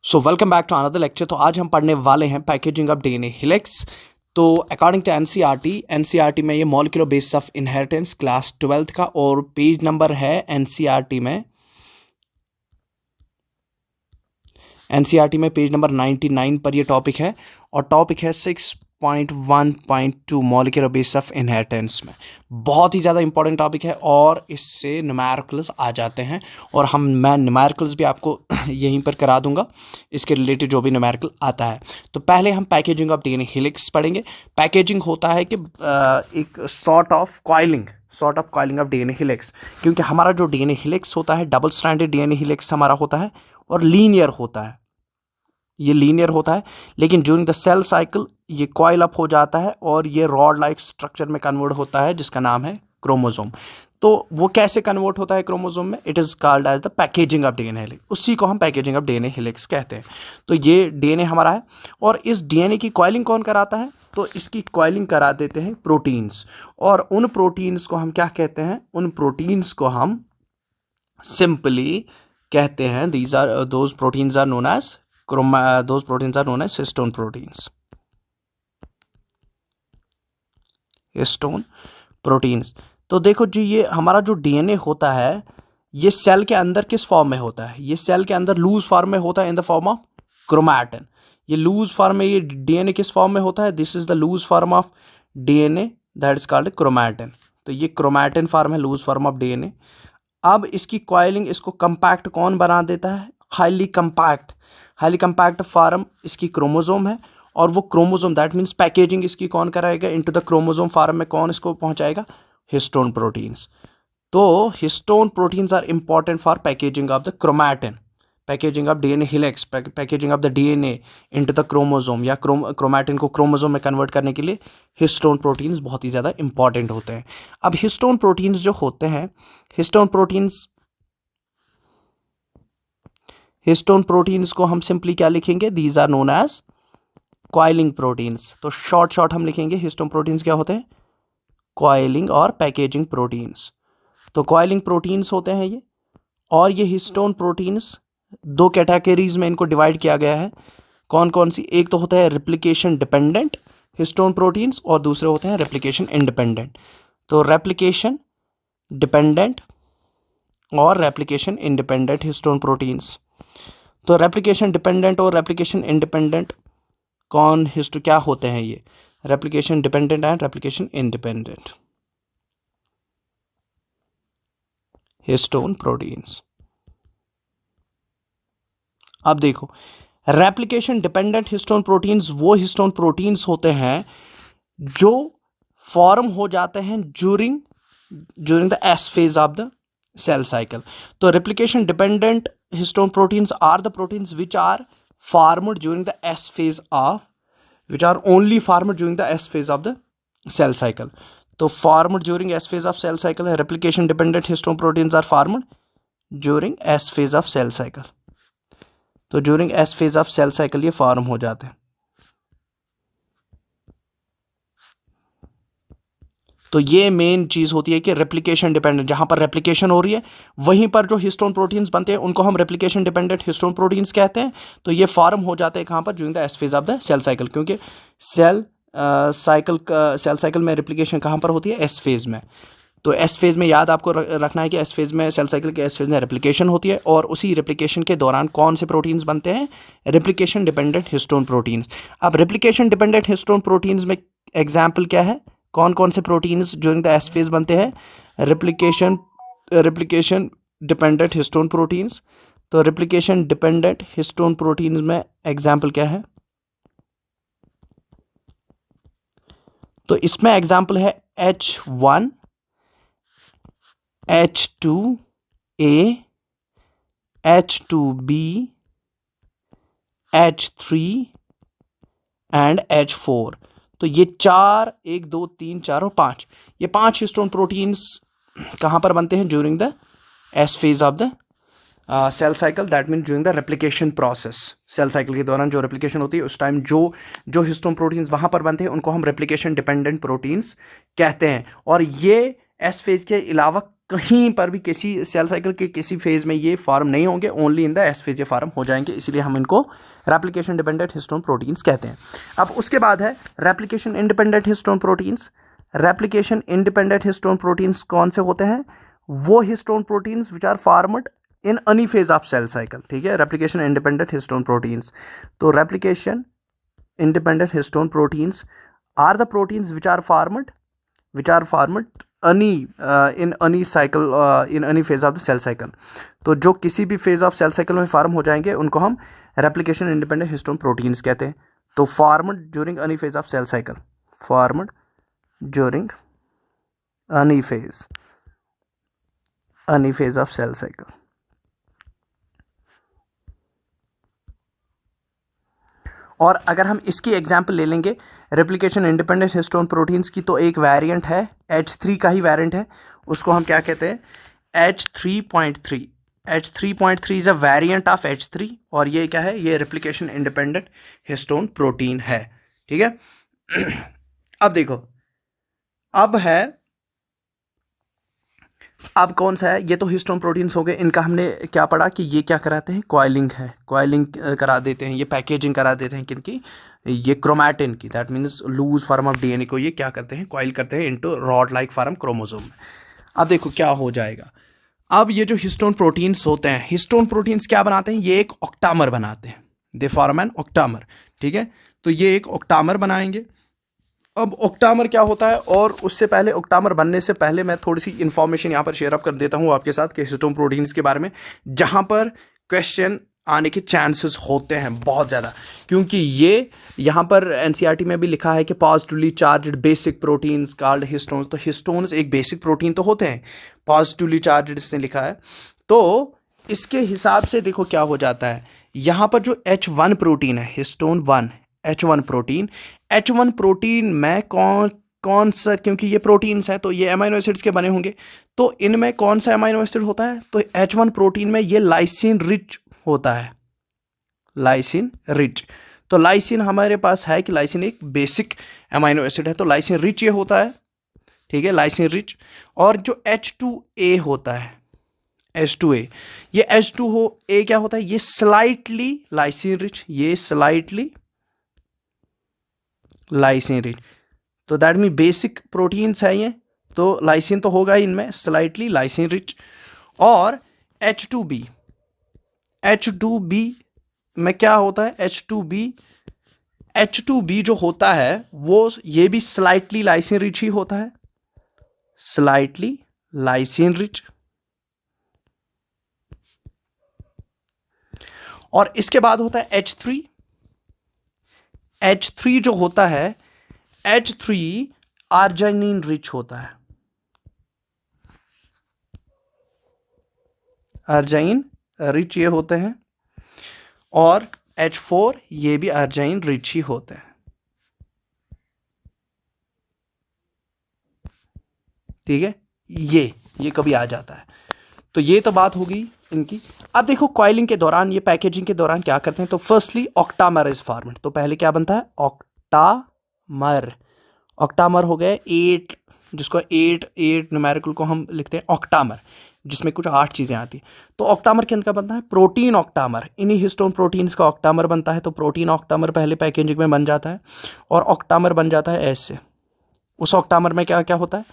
So welcome back to another lecture. तो आज हम पढ़ने वाले हैं पैकेजिंग ऑफ डीएनए हेलिक्स। तो अकॉर्डिंग टू एनसीईआरटी में ये molecular basis of inheritance class 12th का और पेज नंबर है एनसीईआरटी में पेज नंबर 99 पर ये टॉपिक है और टॉपिक है 6.1.2 मॉलिक्यूलर बेसिस ऑफ इनहेरिटेंस में। बहुत ही ज़्यादा इंपॉर्टेंट टॉपिक है और इससे न्यूमेरिकल्स आ जाते हैं और मैं न्यूमेरिकल्स भी आपको यहीं पर करा दूंगा, इसके रिलेटेड जो भी न्यूमेरिकल आता है। तो पहले हम पैकेजिंग ऑफ डीएनए हेलिक्स पढ़ेंगे। पैकेजिंग होता है कि एक sort of coiling of DNA helix, क्योंकि हमारा जो डीएनए हेलिक्स होता है डबल स्ट्रैंडेड डीएनए हेलिक्स हमारा होता है और लीनियर होता है, ये लीनियर होता है, लेकिन ड्यूरिंग द सेल साइकिल ये कॉइल अप हो जाता है और ये रॉड लाइक स्ट्रक्चर में कन्वर्ट होता है जिसका नाम है क्रोमोसोम। तो वो कैसे कन्वर्ट होता है क्रोमोसोम में? It is called as the packaging of DNA helix, उसी को हम पैकेजिंग ऑफ डीएनए हेलिक्स कहते हैं। तो ये डीएनए हमारा है और इस डीएनए की कॉइलिंग कौन कराता है? तो इसकी कॉइलिंग करा देते हैं प्रोटीन्स, और उन प्रोटीन्स को हम क्या कहते हैं? उन प्रोटीन्स को हम सिंपली कहते हैं those proteins are known as those proteins are known as histone proteins. तो देखो जी, ये हमारा जो डीएनए होता है ये सेल के अंदर किस फॉर्म में होता है? ये सेल के अंदर लूज फॉर्म में होता है in the form of chromatin. ये लूज फॉर्म में ये डीएनए किस फॉर्म में होता है? This is the loose form of DNA that is called chromatin. तो ये क्रोमैटिन फॉर्म है, लूज फॉर्म ऑफ डीएनए। अब इसकी कॉइलिंग, इसको कंपैक्ट कौन बना देता है? हाईली कंपैक्ट फॉर्म इसकी क्रोमोसोम है, और वो क्रोमोसोम दैट मीन्स पैकेजिंग इसकी कौन कराएगा? इनटू द क्रोमोसोम फॉर्म में कौन इसको पहुंचाएगा? Histone proteins. तो histone proteins are important for packaging of the chromatin, packaging of DNA helix, packaging of the DNA into the chromosome, या क्रोमैटिन को क्रोमोसोम में कन्वर्ट करने के लिए हिस्टोन प्रोटीन्स बहुत ही ज़्यादा इंपॉर्टेंट होते हैं। अब हिस्टोन प्रोटीन्स जो होते हैं, हिस्टोन प्रोटीन्स को हम सिंपली क्या लिखेंगे? These are known as coiling proteins. तो शॉर्ट हम लिखेंगे हिस्टोन प्रोटीन्स क्या होते हैं? कॉइलिंग और पैकेजिंग प्रोटीन्स। तो कॉइलिंग प्रोटीन्स होते हैं ये, और ये हिस्टोन प्रोटीन्स दो कैटेगरीज में इनको डिवाइड किया गया है। कौन कौन सी? एक तो होता है रेप्लिकेशन डिपेंडेंट हिस्टोन प्रोटीन्स और दूसरे होते हैं रेप्लिकेशन इंडिपेंडेंट। तो रेप्लिकेशन डिपेंडेंट और रेप्लिकेशन इंडिपेंडेंट हिस्टोन प्रोटीन्स। तो रेप्लिकेशन डिपेंडेंट और रेप्लिकेशन इंडिपेंडेंट क्या होते हैं? ये replication dependent and replication independent histone proteins. अब देखो, रेप्लिकेशन डिपेंडेंट हिस्टोन प्रोटीन्स वो हिस्टोन प्रोटीन्स होते हैं जो फॉर्म हो जाते हैं during the S phase of the cell cycle. So replication dependent histone proteins are the proteins which are formed during the S phase of, which are only formed during the S phase of the cell cycle. So formed during S phase of cell cycle, replication dependent histone proteins are formed during S phase of cell cycle. तो during S phase of cell cycle ये form हो जाते हैं। तो ये main चीज़ होती है कि रेप्लिकेशन डिपेंडेंट, जहाँ पर रेप्लिकेशन हो रही है वहीं पर जो हिस्टोन प्रोटीन्स बनते हैं उनको हम रेप्लिकेशन डिपेंडेंट हिस्टोन प्रोटीन्स कहते हैं। तो ये फॉर्म हो जाते हैं कहाँ पर? During the S phase of the cell cycle, क्योंकि सेल साइकिल में रेप्लिकेशन कहाँ पर होती है? एस फेज में। तो एस फेज में याद आपको रखना है कि एस फेज में, सेल साइकिल के एस फेज में रेप्लिकेशन होती है, और उसी रेप्लिकेशन के दौरान कौन से प्रोटीन्स बनते हैं? Replication dependent histone proteins. अब रेप्लिकेशन डिपेंडेंट हिस्टोन प्रोटीन्स में एग्जाम्पल क्या है? कौन कौन से proteins during the S phase बनते हैं? Replication dependent histone proteins. तो रेप्लिकेशन डिपेंडेंट हिस्टोन प्रोटीन्स में एग्जाम्पल क्या है? तो इसमें एग्जाम्पल है H1, H2A, H2B, H3 and H4। तो ये 4, 1, 2, 3, 4 और 5, ये 5 हिस्टोन प्रोटीन्स कहाँ पर बनते हैं? During the S phase of the cell cycle, that mean during the replication process. Cell cycle के दौरान जो रेप्लिकेशन होती है उस टाइम जो हिस्टोन प्रोटीन्स वहाँ पर बनते हैं उनको हम रेप्लिकेशन डिपेंडेंट प्रोटीन्स कहते हैं। और ये एस फेज के अलावा कहीं पर भी किसी सेल साइकिल के किसी फेज में ये फॉर्म नहीं होंगे, only in the S phase ये फॉर्म हो जाएंगे, इसलिए हम इनको रेप्लिकेशन डिपेंडेंट हिस्टोन प्रोटीन्स कहते हैं। अब उसके बाद है replication independent histone proteins. Replication independent histone proteins कौन से होते हैं? वो histone proteins which are formed in any phase of cell cycle, ठीक है, रेप्लिकेशन इंडिपेंडेंट हिस्टोन प्रोटीन्स। तो replication independent histone proteins are the proteins which are formed any in any cycle in any phase of the cell cycle। तो जो किसी भी phase of cell cycle में form हो जाएंगे उनको हम रेप्लिकेशन इंडिपेंडेंट हिस्टोन प्रोटीन्स कहते हैं। तो formed during any phase of cell cycle, formed during any phase of cell cycle. और अगर हम इसकी एग्जांपल ले लेंगे रेप्लिकेशन इंडिपेंडेंट हिस्टोन प्रोटीन्स की, तो एक वेरिएंट है H3 का ही वेरिएंट है, उसको हम क्या कहते हैं? H3.3। H3.3 is a variant of H3 और ये क्या है? ये रेप्लिकेशन इंडिपेंडेंट हिस्टोन प्रोटीन है, ठीक है। अब देखो, अब कौन सा है? ये तो हिस्टोन प्रोटीन्स हो गए, इनका हमने क्या पढ़ा कि ये क्या कराते हैं? कॉइलिंग है, कॉइलिंग करा देते हैं, ये पैकेजिंग करा देते हैं किनकी? ये क्रोमैटिन की, that means loose form of DNA को ये क्या करते हैं? कॉइल करते हैं into rod like form chromosome में। अब देखो क्या हो जाएगा। अब ये जो हिस्टोन प्रोटीन्स होते हैं, हिस्टोन प्रोटीन्स क्या बनाते हैं? ये एक ऑक्टामर बनाते हैं, दे फॉर्म एन ऑक्टामर, ठीक है। तो ये एक ऑक्टामर बनाएंगे। अब ऑक्टामर क्या होता है, और उससे पहले ऑक्टामर बनने से पहले मैं थोड़ी सी इन्फॉर्मेशन यहाँ पर शेयर अप कर देता हूँ आपके साथ कि हिस्टोन प्रोटीन्स के बारे में, जहाँ पर क्वेश्चन आने के चांसेस होते हैं बहुत ज़्यादा, क्योंकि ये यहाँ पर एनसीईआरटी में भी लिखा है कि positively charged basic proteins called histones. तो हिस्टोन्स एक बेसिक प्रोटीन तो होते हैं, पॉजिटिवली चार्ज्ड इसने लिखा है। तो इसके हिसाब से देखो क्या हो जाता है, यहाँ पर जो H1 प्रोटीन है, हिस्टोन 1 H1 प्रोटीन में कौन सा, क्योंकि ये प्रोटीन्स है तो ये अमीनो एसिड्स के बने होंगे, तो इनमें कौन सा अमीनो एसिड होता है? तो H1 प्रोटीन में ये लाइसिन रिच होता है, लाइसिन रिच। तो लाइसिन हमारे पास है कि लाइसिन एक बेसिक अमीनो एसिड है, तो लाइसिन रिच ये होता है, ठीक है, लाइसिन रिच। और जो H2A होता है, H2A, ये H2A क्या होता है? ये स्लाइटली लाइसिन रिच, ये स्लाइटली लाइसिन रिच। तो दैट मीन बेसिक प्रोटीन्स है ये, तो लाइसिन तो होगा इनमें, स्लाइटली लाइसिन रिच। और H2B में क्या होता है? H2B जो होता है वो ये भी स्लाइटली लाइसिन रिच ही होता है, स्लाइटली लाइसिन रिच। और इसके बाद होता है H3 जो होता है, H3 आर्जिनिन रिच होता है, अर्जाइन रिच ये होते हैं। और H4 ये भी अर्जाइन रिच ही होते हैं, ठीक है, ये कभी आ जाता है। तो ये तो बात होगी इनकी। अब देखो कॉइलिंग के दौरान, ये पैकेजिंग के दौरान क्या करते हैं? तो फर्स्टली ऑक्टामर इज फॉर्मेड। तो पहले क्या बनता है? ऑक्टामर हो गए 8, जिसको 8 न्यूमेरिकल को हम लिखते हैं ऑक्टामर, जिसमें कुछ 8 चीज़ें आती हैं। तो ऑक्टामर के अंदर बनता है प्रोटीन ऑक्टामर, इन्हीं हिस्टोन प्रोटीन्स का ऑक्टामर बनता है। तो प्रोटीन ऑक्टामर पहले पैकेजिंग में बन जाता है और ऑक्टामर बन जाता है ऐसे। उस ऑक्टामर में क्या क्या होता है?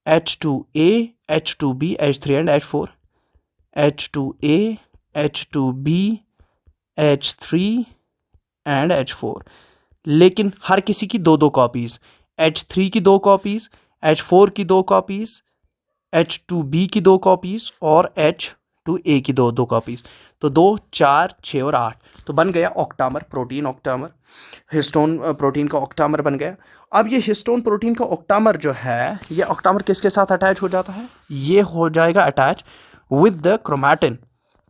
H2A, H2B, H3 and H4, H2A, H2B, H3 and H4। लेकिन हर किसी की 2 कॉपीज, H3 की 2 कॉपीज, H4 की 2 कॉपीज, H2B की 2 कॉपीज और H2A की 2 कॉपीज। तो 2, 4, 6 और 8, तो बन गया octamer, protein octamer, histone protein का ऑक्टामर बन गया। अब ये हिस्टोन प्रोटीन का ऑक्टामर जो है, ये ऑक्टामर किसके साथ अटैच हो जाता है? ये हो जाएगा अटैच विद द क्रोमैटिन।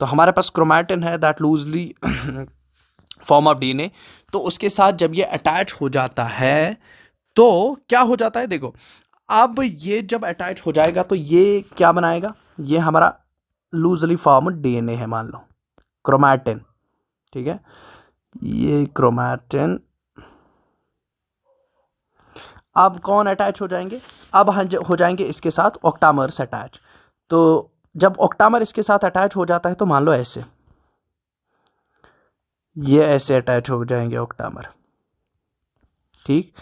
तो हमारे पास क्रोमैटिन है, that loosely form of DNA. तो उसके साथ जब ये अटैच हो जाता है तो क्या हो जाता है? देखो, अब ये जब अटैच हो जाएगा तो ये क्या बनाएगा? ये हमारा लूजली फॉर्म्ड डीएनए है, मान लो क्रोमैटिन, ठीक है, ये क्रोमैटिन। अब कौन अटैच हो जाएंगे, अब हो जाएंगे इसके साथ ऑक्टामर्स अटैच। तो जब ऑक्टामर इसके साथ अटैच हो जाता है तो मान लो ऐसे, ये ऐसे अटैच हो जाएंगे ऑक्टामर, ठीक।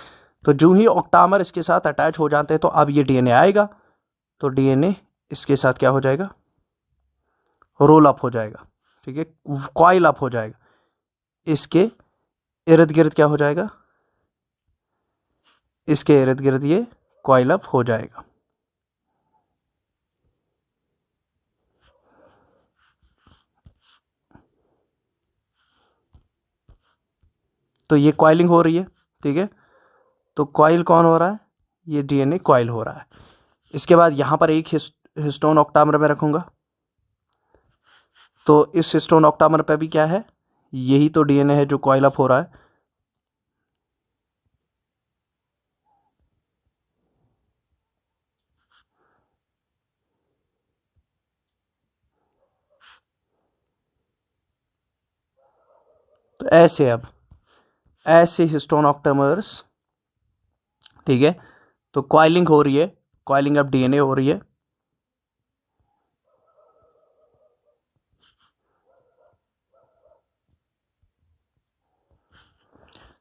तो जो ही ऑक्टामर इसके साथ अटैच हो जाते हैं तो अब ये डीएनए आएगा, तो डीएनए इसके साथ क्या हो जाएगा, रोल अप हो जाएगा, ठीक है, कॉइल अप हो जाएगा, इसके इर्द गिर्द क्या हो जाएगा, इसके इर्द गिर्द ये कॉइल अप हो जाएगा। तो ये कॉइलिंग हो रही है, ठीक है। तो कॉइल कौन हो रहा है, ये डीएनए कॉइल हो रहा है। इसके बाद यहां पर एक हिस्टोन ऑक्टामर में रखूंगा, तो इस हिस्टोन ऑक्टामर पे भी क्या है, यही तो डीएनए है जो कॉइल अप हो रहा है। तो ऐसे, अब ऐसे हिस्टोन ऑक्टामर्स, ठीक है। तो कॉइलिंग हो रही है, कॉइलिंग अब डीएनए हो रही है।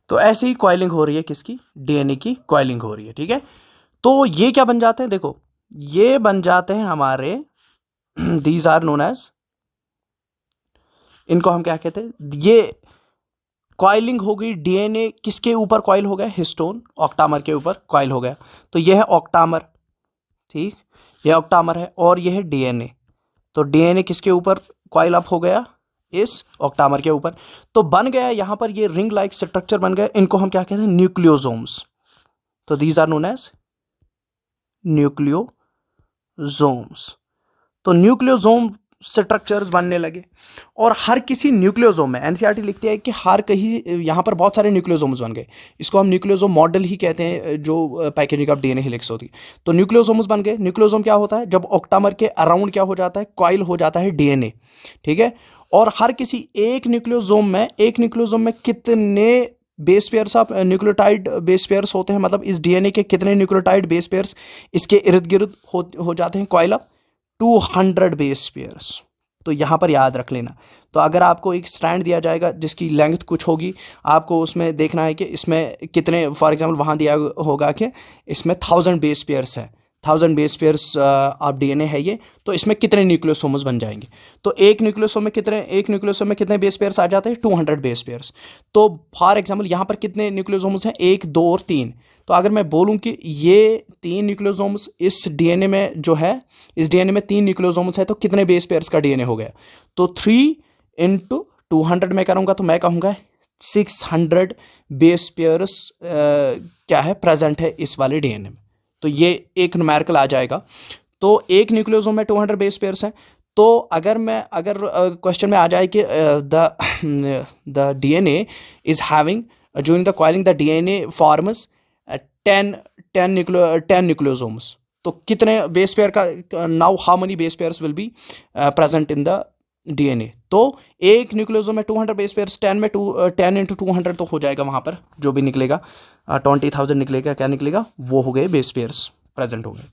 तो ऐसे ही कॉइलिंग हो रही है, किसकी, डीएनए की कॉइलिंग हो रही है, ठीक है। तो ये क्या बन जाते हैं, देखो ये बन जाते हैं हमारे दीज आर नोन एज, इनको हम क्या कहते हैं, ये कॉइलिंग हो गई, डीएनए किसके ऊपर कॉइल हो गया, हिस्टोन ऑक्टामर के ऊपर कॉइल हो गया। तो ये है ऑक्टामर, ठीक, ये ऑक्टामर है और ये है डीएनए। तो डीएनए किसके ऊपर कॉइल अप हो गया, इस ऑक्टामर के ऊपर। तो बन गया यहां पर ये रिंग लाइक स्ट्रक्चर बन गया, इनको हम क्या कहते हैं, न्यूक्लियोसोम्स। तो these are known as nucleosomes. तो न्यूक्लियोसोम स्ट्रक्चर्स बनने लगे, और हर किसी न्यूक्लियोसोम में एनसीईआरटी लिखती है कि हर कहीं यहाँ पर बहुत सारे न्यूक्लियोसोम्स बन गए। इसको हम न्यूक्लियोसोम मॉडल ही कहते हैं, जो पैकेजिंग ऑफ डीएनए हेलिक्स होती है। तो न्यूक्लियोसोम्स बन गए। न्यूक्लियोसोम क्या होता है, जब ऑक्टामर के अराउंड क्या हो जाता है, कॉइल हो जाता है डीएनए, ठीक है। और हर किसी एक न्यूक्लियोसोम में कितने base pairs of nucleotide base pairs होते हैं, मतलब इस डीएनए के कितने न्यूक्लियोटाइड बेस पेयर्स इसके इर्द गिर्द हो जाते हैं कॉइल अप, 200 बेस पेयर्स। तो यहाँ पर याद रख लेना। तो अगर आपको एक स्ट्रैंड दिया जाएगा जिसकी लेंथ कुछ होगी, आपको उसमें देखना है कि इसमें कितने, फॉर एग्जांपल वहाँ दिया होगा कि इसमें 1000 बेस पेयर्स है, 1000 बेस पेयर्स ऑफ डीएनए है ये, तो इसमें कितने न्यूक्लियोसोम्स बन जाएंगे। तो एक न्यूक्लियोसोम में कितने बेस पेयर्स आ जाते हैं, 200 बेस पेयर्स। तो फॉर एग्जांपल यहाँ पर कितने न्यूक्लियोसोम्स हैं, 1, 2 और 3। तो अगर मैं बोलूँ कि ये 3 न्यूक्लियोसोम्स इस डीएनए में जो है, इस डीएनए में 3 न्यूक्लियोसोम्स है, तो कितने बेस पेयर्स का डीएनए हो गया। तो 3 इंटू 200 में करूँगा तो मैं कहूँगा 600 बेस पेयर्स क्या है, प्रेजेंट है इस वाले डीएनए में। तो ये एक न्यूमेरिकल आ जाएगा। तो एक न्यूक्लियोसोम में 200 बेस पेयर्स हैं। तो अगर क्वेश्चन में आ जाए कि the DNA is having, during the coiling the DNA forms 10 nucleosomes, तो कितने बेस पेयर का, now how many base pairs will be present in the DNA. तो एक न्यूक्लियोसोम में 200 बेस पेयर्स, 10 इंटू 200 तो हो जाएगा, वहाँ पर जो भी निकलेगा 20,000 निकलेगा, क्या निकलेगा, वो हो गए बेस पेयर्स प्रेजेंट हो गए,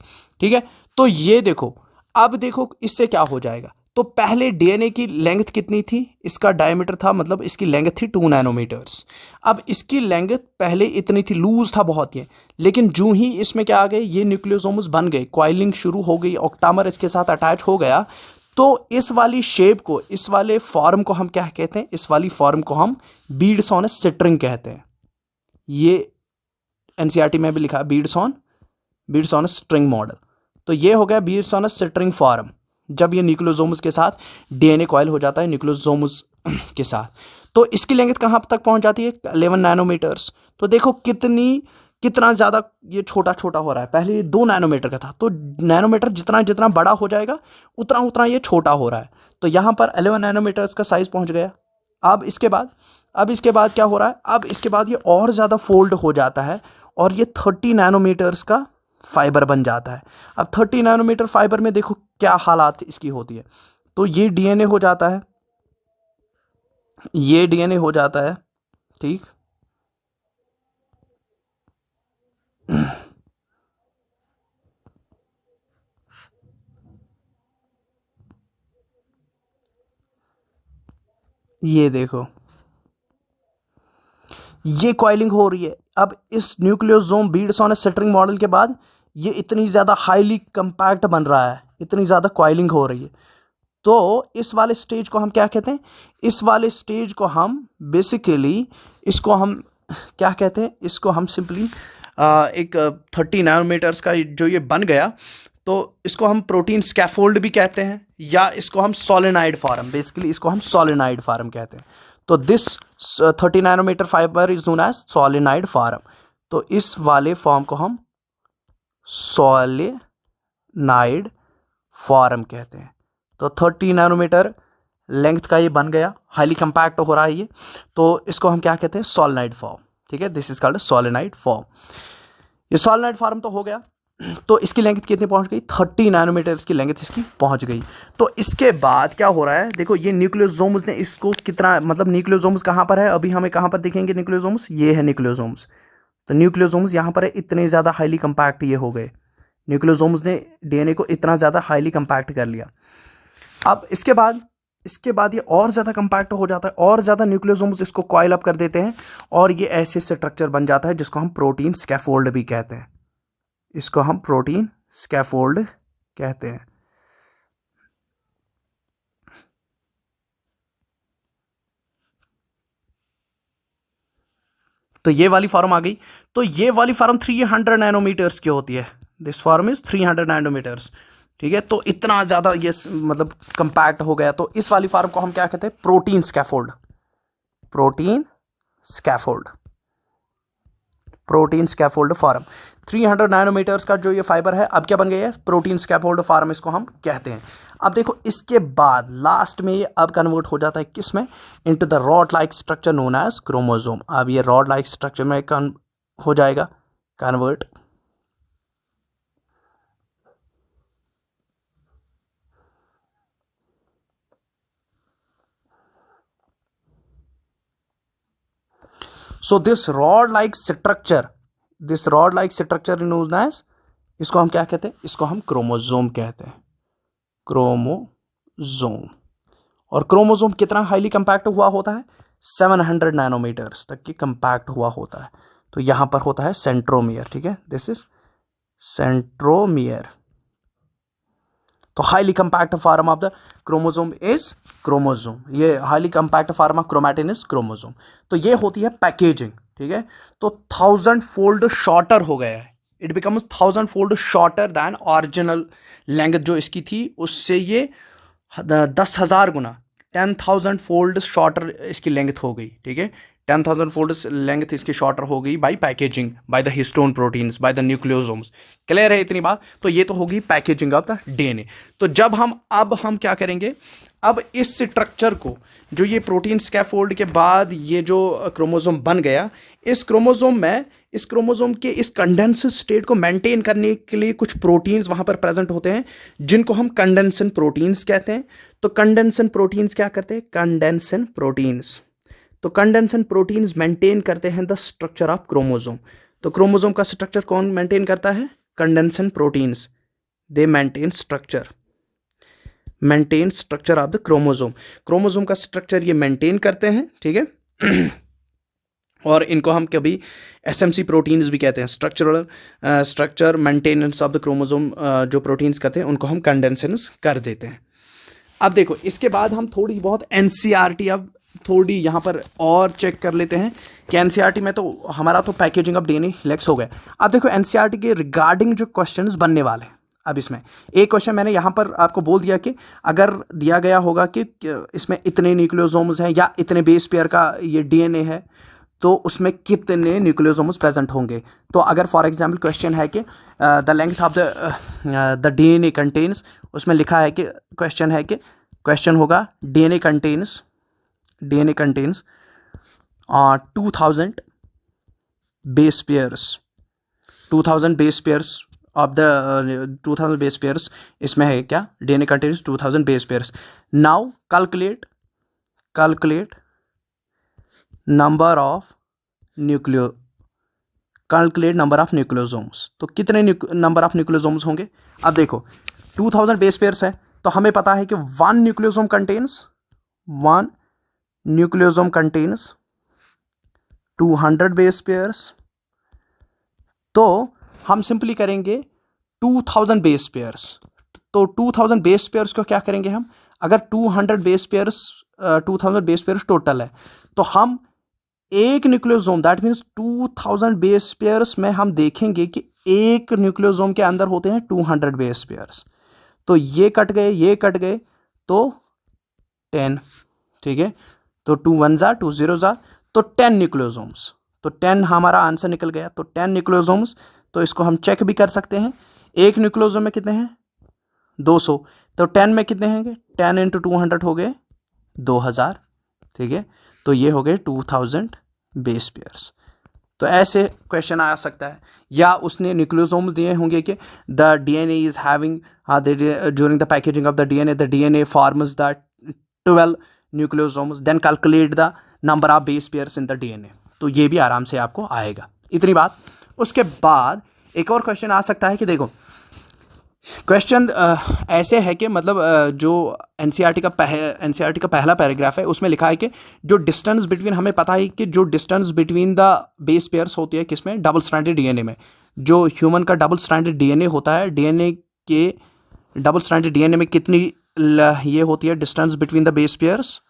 ठीक है। तो ये देखो, अब देखो इससे क्या हो जाएगा। तो पहले डीएनए की लेंथ कितनी थी, इसका डायमीटर था, मतलब इसकी लेंथ थी 2 नैनोमीटर्स। अब इसकी लेंथ पहले इतनी थी, लूज था बहुत ये, लेकिन जो ही इसमें क्या आ गए, ये न्यूक्लियोसोम्स बन गए, कॉइलिंग शुरू हो गई, ऑक्टामर इसके साथ अटैच हो गया। तो इस वाली शेप को, इस वाले फॉर्म को हम क्या कहते हैं, इस वाली फॉर्म को हम बीड्स ऑन ए स्ट्रिंग कहते हैं। ये एनसीईआरटी में भी लिखा है beads on a string model. तो ये हो गया beads on a string form, जब ये न्यूक्लियोसोम्स के साथ डीएनए कॉइल हो जाता है न्यूक्लियोसोम्स के साथ। तो इसकी लेंथ कहाँ तक पहुंच जाती है, 11 नैनोमीटर्स। तो देखो कितना ज़्यादा ये छोटा छोटा हो रहा है। पहले ये 2 नैनोमीटर का था, तो नैनोमीटर जितना जितना बड़ा हो जाएगा उतना उतना ये छोटा हो रहा है। तो यहाँ पर 11 नैनोमीटर्स का साइज पहुँच गया। अब इसके बाद क्या हो रहा है, अब इसके बाद ये और ज़्यादा फोल्ड हो जाता है, और ये 30 नैनोमीटर्स का फाइबर बन जाता है। अब 30 नैनोमीटर फाइबर में देखो क्या हालात इसकी होती है। तो ये डीएनए हो जाता है, ठीक। ये देखो, ये कॉइलिंग हो रही है। अब इस nucleosome beads on a string model के बाद ये इतनी ज़्यादा हाईली कंपैक्ट बन रहा है, इतनी ज़्यादा कॉइलिंग हो रही है। तो इस वाले स्टेज को हम क्या कहते हैं? इस वाले स्टेज को हम बेसिकली, इसको हम क्या कहते हैं? इसको हम सिंपली एक 30 नैनोमीटर्स का जो ये बन गया, तो इसको हम प्रोटीन स्कैफोल्ड भी कहते हैं, या इसको हम सोलेनाइड फॉर्म, बेसिकली इसको हम सोलेनाइड फॉर्म कहते हैं। तो this 30 nanometre fibre is known as solenoid form. तो इस वाले फॉर्म को हम सोलेनाइड फॉर्म कहते हैं। तो 30 नैनोमीटर लेंथ का ये बन गया, हाईली कंपैक्ट हो रहा है ये, तो इसको हम क्या कहते हैं? Solenoid form. ठीक है, this is called solenoid form. ये सोलेनाइड फॉर्म तो हो गया। तो इसकी लेंथ कितनी पहुंच गई? 30 नैनोमीटर की लेंथ इसकी पहुंच गई। तो इसके बाद क्या हो रहा है? देखो, ये न्यूक्लियोसोम्स ने इसको कितना, मतलब न्यूक्लियोसोम्स कहाँ पर है? अभी हमें कहाँ पर दिखेंगे न्यूक्लियोसोम्स? ये है न्यूक्लियोसोम्स। तो न्यूक्लियोसोम्स यहाँ पर है, इतने ज़्यादा हाईली कंपैक्ट ये हो गए। न्यूक्लियोसोम्स ने डीएनए को इतना ज़्यादा हाईली कंपैक्ट कर लिया। अब इसके बाद ये और ज़्यादा कंपैक्ट हो जाता है, और ज़्यादा न्यूक्लियोसोम्स इसको कॉइल अप कर देते हैं, और ये ऐसे स्ट्रक्चर बन जाता है जिसको हम प्रोटीन स्कैफोल्ड भी कहते हैं। इसको हम प्रोटीन स्कैफोल्ड कहते हैं। तो ये वाली फॉर्म आ गई। तो ये वाली फॉर्म 300 नैनोमीटर्स की होती है। This form is 300 nanometres. ठीक है, तो इतना ज़्यादा ये मतलब कंपैक्ट हो गया। तो इस वाली फॉर्म को हम क्या कहते हैं? Protein scaffold. Protein scaffold, protein scaffold form. 300 nanometres का जो ये फाइबर है, अब क्या बन गया है? प्रोटीन स्कैफोल्ड फॉर्म इसको हम कहते हैं। अब देखो, इसके बाद लास्ट में ये अब कन्वर्ट हो जाता है किस में? Into the rod like structure known as chromosome. अब ये रॉड लाइक स्ट्रक्चर में हो जाएगा convert. So this rod like structure, known as, इसको हम क्या कहते हैं? इसको हम क्रोमोसोम कहते हैं, क्रोमोसोम। और क्रोमोसोम कितना हाईली कंपैक्ट हुआ होता है? 700 नैनोमीटर्स तक की कंपैक्ट हुआ होता है। तो यहां पर होता है सेंट्रोमियर। ठीक है, दिस इज सेंट्रोमियर। तो highly compact form of the chromosome is chromosome. ये highly compact form of chromatin is chromosome. तो ये होती है पैकेजिंग। ठीक है, तो 1000 फोल्ड शॉर्टर हो गया है। It becomes 1000 fold shorter than original length जो इसकी थी, उससे ये 10,000 गुना, 10,000 फोल्ड शॉर्टर इसकी लेंथ हो गई। ठीक है, 10,000 फोल्ड लेंथ इसकी शॉर्टर हो गई by packaging, by the histone proteins, by the nucleosomes. Clear है इतनी बात? तो ये तो होगी पैकेजिंग ऑफ द डीएनए। तो जब हम क्या करेंगे? अब इस स्ट्रक्चर को, जो ये प्रोटीन स्कैफोल्ड के बाद ये जो क्रोमोसोम बन गया, इस क्रोमोसोम के इस कंडेंस स्टेट को मेंटेन करने के लिए कुछ प्रोटीन्स वहां पर प्रेजेंट होते हैं, जिनको हम कंडेंसन प्रोटीन्स कहते हैं। तो कंडेंसन प्रोटीन्स क्या करते हैं? कंडेंसन प्रोटीन्स, तो कंडेंसन प्रोटीन्स मेंटेन करते हैं द स्ट्रक्चर ऑफ क्रोमोसोम। तो क्रोमोसोम का स्ट्रक्चर कौन मेंटेन करता है? Condensation proteins. They maintain structure of the chromosome. Chromosome का स्ट्रक्चर ये मेंटेन करते हैं। ठीक है और इनको हम कभी एसएमसी प्रोटीन्स भी कहते हैं, structure maintenance of the chromosome. जो प्रोटीन्स कहते हैं उनको हम कंडेंसेंस कर देते हैं। अब देखो, इसके बाद हम थोड़ी बहुत एनसीईआरटी अब थोड़ी यहाँ पर और चेक कर लेते हैं कि एनसीईआरटी में तो हमारा तो पैकेजिंग ऑफ डीएनए हिलेक्स हो गया। अब देखो, एनसीईआरटी के रिगार्डिंग जो क्वेश्चंस बनने वाले हैं, अब इसमें एक क्वेश्चन मैंने यहाँ पर आपको बोल दिया कि अगर दिया गया होगा कि इसमें इतने न्यूक्लियोसोम्स हैं या इतने बेस पेयर का ये डीएनए है, तो उसमें कितने न्यूक्लियोसोम्स प्रेजेंट होंगे। तो अगर फॉर एग्जांपल क्वेश्चन है कि the length of the DNA contains, उसमें लिखा है कि क्वेश्चन होगा DNA contains 2000 base pairs, 2000 base pairs of the 2000 base pairs. इसमें है क्या? DNA contains 2000 base pairs. Now calculate number of calculate number of nucleosomes. तो कितने नंबर ऑफ न्यूक्लियोसोम्स होंगे? अब देखो 2000 बेस पेयर्स है, तो हमें पता है कि one nucleosome contains 200 base pairs. तो हम सिंपली करेंगे 2000 बेस पेयर्स। तो 2000 बेस पेयर्स को क्या करेंगे हम? अगर 200 base pairs 2000 base pairs total है, तो हम एक nucleosome that means 2000 base pairs में हम देखेंगे कि एक न्यूक्लियोसोम के अंदर होते हैं 200 बेस पेयर्स। तो ये कट गए तो 10, ठीक है। तो 2 1 जार 2 0 जार, तो 10 न्यूक्लियोसोम्स। तो 10 हमारा आंसर निकल गया। तो 10 न्यूक्लियोसोम्स, तो इसको हम चेक भी कर सकते हैं। एक न्यूक्लियोसोम में कितने हैं? 200। तो 10 में कितने होंगे? 10 इंटू 200 हो गए 2000, ठीक है। तो ये हो गए 2000 बेस पेयर्स। तो ऐसे क्वेश्चन आ सकता है। या उसने न्यूक्लियोसोम्स दिए होंगे कि the DNA is having during the packaging of the DNA forms the 12 nucleosomes, then calculate the number of base pairs in the DNA. तो ये भी आराम से आपको आएगा। इतनी बात। उसके बाद एक और क्वेश्चन आ सकता है कि देखो क्वेश्चन ऐसे है कि मतलब जो एनसीईआरटी का पहला पैराग्राफ है उसमें लिखा है कि जो डिस्टेंस बिटवीन, हमें पता है कि जो distance between the base pairs होती है किसमें? डबल स्ट्रैंडेड डीएनए में। जो ह्यूमन का डबल स्ट्रैंडेड डीएनए होता है, डीएनए के डबल स्ट्रैंडेड डीएनए में कितनी ये होती है distance between the base pairs?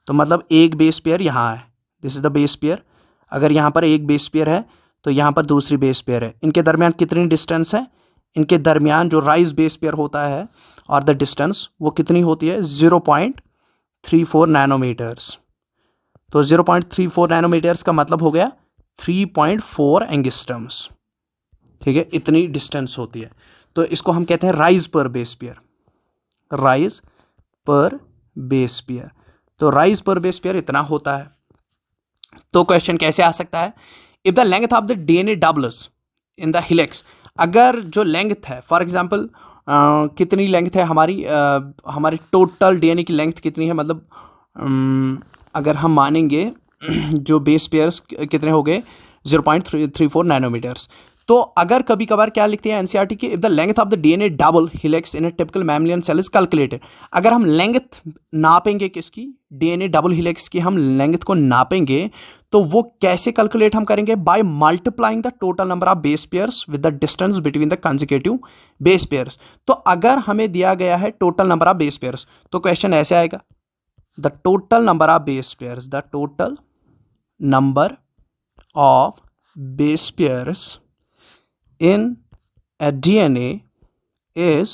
तो मतलब एक बेस पेयर यहाँ है, this is the base pair. अगर यहाँ पर एक बेस पेयर है तो यहाँ पर दूसरी बेस पेयर है, इनके दरमियान कितनी डिस्टेंस है? इनके दरमियान जो राइज बेस पेयर होता है और द डिस्टेंस वो कितनी होती है? 0.34 नैनोमीटर्स। तो 0.34 नैनोमीटर्स का मतलब हो गया 3.4 एंगस्ट्रम्स, ठीक है। इतनी डिस्टेंस होती है। तो इसको हम कहते हैं rise per base pair, rise per base pair. तो राइज पर बेस पेयर इतना होता है। तो क्वेश्चन कैसे आ सकता है? If the length of the DNA doubles in the helix, अगर जो लेंथ है, फॉर एग्जांपल कितनी लेंथ है हमारी टोटल डीएनए की लेंथ कितनी है? मतलब अगर हम मानेंगे जो बेस पेयर्स कितने हो गए? 0.34 नैनोमीटर्स। तो अगर कभी कभार क्या लिखते हैं एनसीईआरटी की, if the length of the DNA double helix in a typical mammalian cell is calculated. अगर हम लेंथ नापेंगे किसकी? डीएनए डबल हेलिक्स की हम लेंथ को नापेंगे, तो वो कैसे कैलकुलेट हम करेंगे? By multiplying the total number of base pairs with the distance between the consecutive base pairs. तो अगर हमें दिया गया है total number of base pairs, तो क्वेश्चन ऐसे आएगा, the total number of base pairs, the total number of base pairs in a DNA is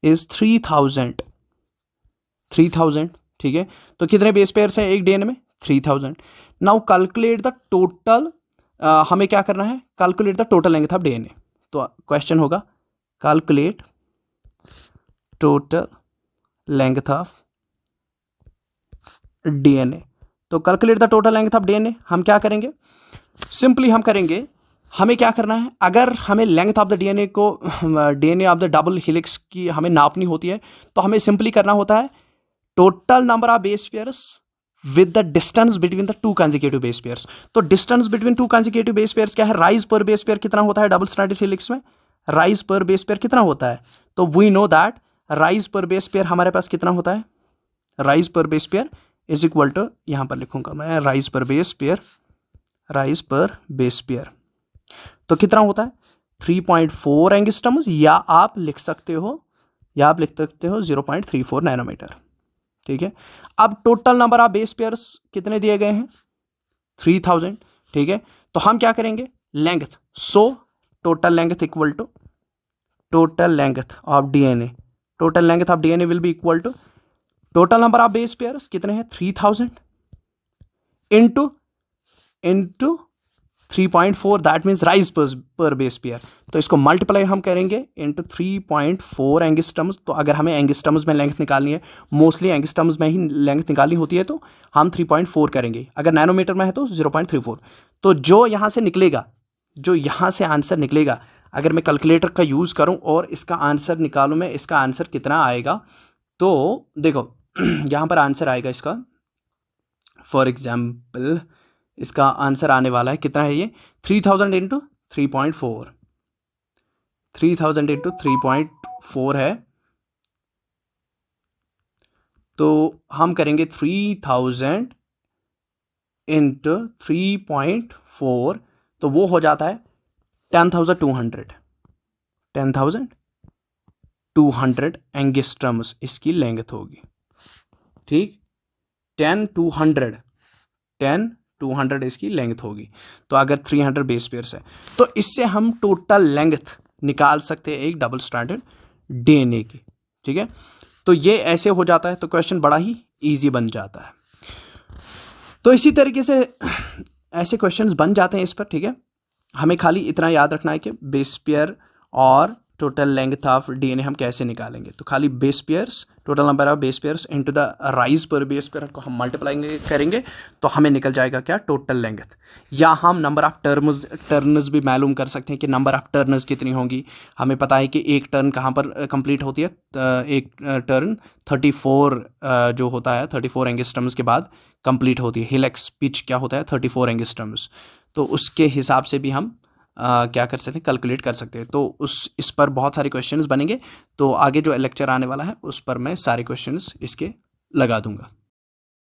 3000, ठीक है। तो कितने बेस पेयर्स हैं एक डीएनए में? 3000। नाउ कैलकुलेट द टोटल, हमें क्या करना है? Calculate the total length of DNA. तो क्वेश्चन होगा calculate total length of DNA. तो calculate the total length of DNA हम क्या करेंगे? सिंपली हम करेंगे, हमें क्या करना है? अगर हमें लेंथ ऑफ द डीएनए को, DNA of the double helix की हमें नापनी होती है, तो हमें सिंपली करना होता है total number of base pairs with the distance between the two consecutive base pairs. तो distance between two consecutive base pairs क्या है? राइज पर बेस पेयर कितना होता है डबल स्ट्रैंडेड हेलिक्स में? राइज पर बेस पेयर कितना होता है? तो we know that rise per base pair हमारे पास कितना होता है? Rise per base pair is equal to, यहां पर लिखूंगा मैं, rise per base pair, rise per base pair तो कितना होता है? 3.4 एंगस्ट्रम्स, या आप लिख सकते हो 0.34 नैनोमीटर, ठीक है। अब total number of base pairs कितने दिए गए हैं? 3000, ठीक है। तो हम क्या करेंगे? Length, so total length equal to total length of DNA, total length of DNA will be equal to total number of base pairs कितने हैं? 3000 into 3.4, that means rise per base pair. तो इसको मल्टीप्लाई हम करेंगे into 3.4 एंगस्ट्रम्स। तो अगर हमें एंगस्ट्रम्स में लेंथ निकालनी है, मोस्टली एंगस्ट्रम्स में ही लेंथ निकालनी होती है, तो हम 3.4 करेंगे। अगर नैनोमीटर में है तो 0.34। तो जो यहाँ से निकलेगा, जो यहाँ से आंसर निकलेगा, अगर मैं कैलकुलेटर का यूज़ करूँ और इसका आंसर निकालूँ मैं, इसका आंसर कितना आएगा? तो देखो यहाँ पर आंसर आएगा इसका, फॉर एग्जाम्पल इसका आंसर आने वाला है, कितना है ये, 3000 इंटू 3.4, 3000 इंटू 3.4 है। तो हम करेंगे 3000 इंटू 3.4, तो वो हो जाता है 10,200, 10,200 एंगस्ट्रम्स इसकी लेंथ होगी। ठीक, 10,200 इसकी लेंथ होगी। तो अगर 300 बेस पेयर्स है तो इससे हम टोटल लेंथ निकाल सकते हैं एक डबल स्ट्रैंडेड डीएनए की। ठीक है, तो ये ऐसे हो जाता है, तो क्वेश्चन बड़ा ही इजी बन जाता है। तो इसी तरीके से ऐसे क्वेश्चंस बन जाते हैं इस पर। ठीक है, हमें खाली इतना याद रखना है कि बेस पेयर और टोटल लेंथ ऑफ डीएनए हम कैसे निकालेंगे। तो खाली base pairs, total number of base pairs into the rise per base pair को हम मल्टीप्लाई करेंगे तो हमें निकल जाएगा क्या, टोटल लेंथ। या हम नंबर ऑफ टर्न्स भी मालूम कर सकते हैं कि नंबर ऑफ टर्न्स कितनी होंगी। हमें पता है कि एक टर्न कहाँ पर कंप्लीट होती है, एक टर्न 34 जो होता है 34 एंगस्ट्रम्स के बाद कंप्लीट होती है। हिलेक्स पिच क्या होता है, 34 एंगस्ट्रम्स। तो उसके हिसाब से भी हम क्या कर सकते हैं, कैलकुलेट कर सकते हैं। तो इस पर बहुत सारे क्वेश्चंस बनेंगे। तो आगे जो लेक्चर आने वाला है उस पर मैं सारे क्वेश्चंस इसके लगा दूंगा।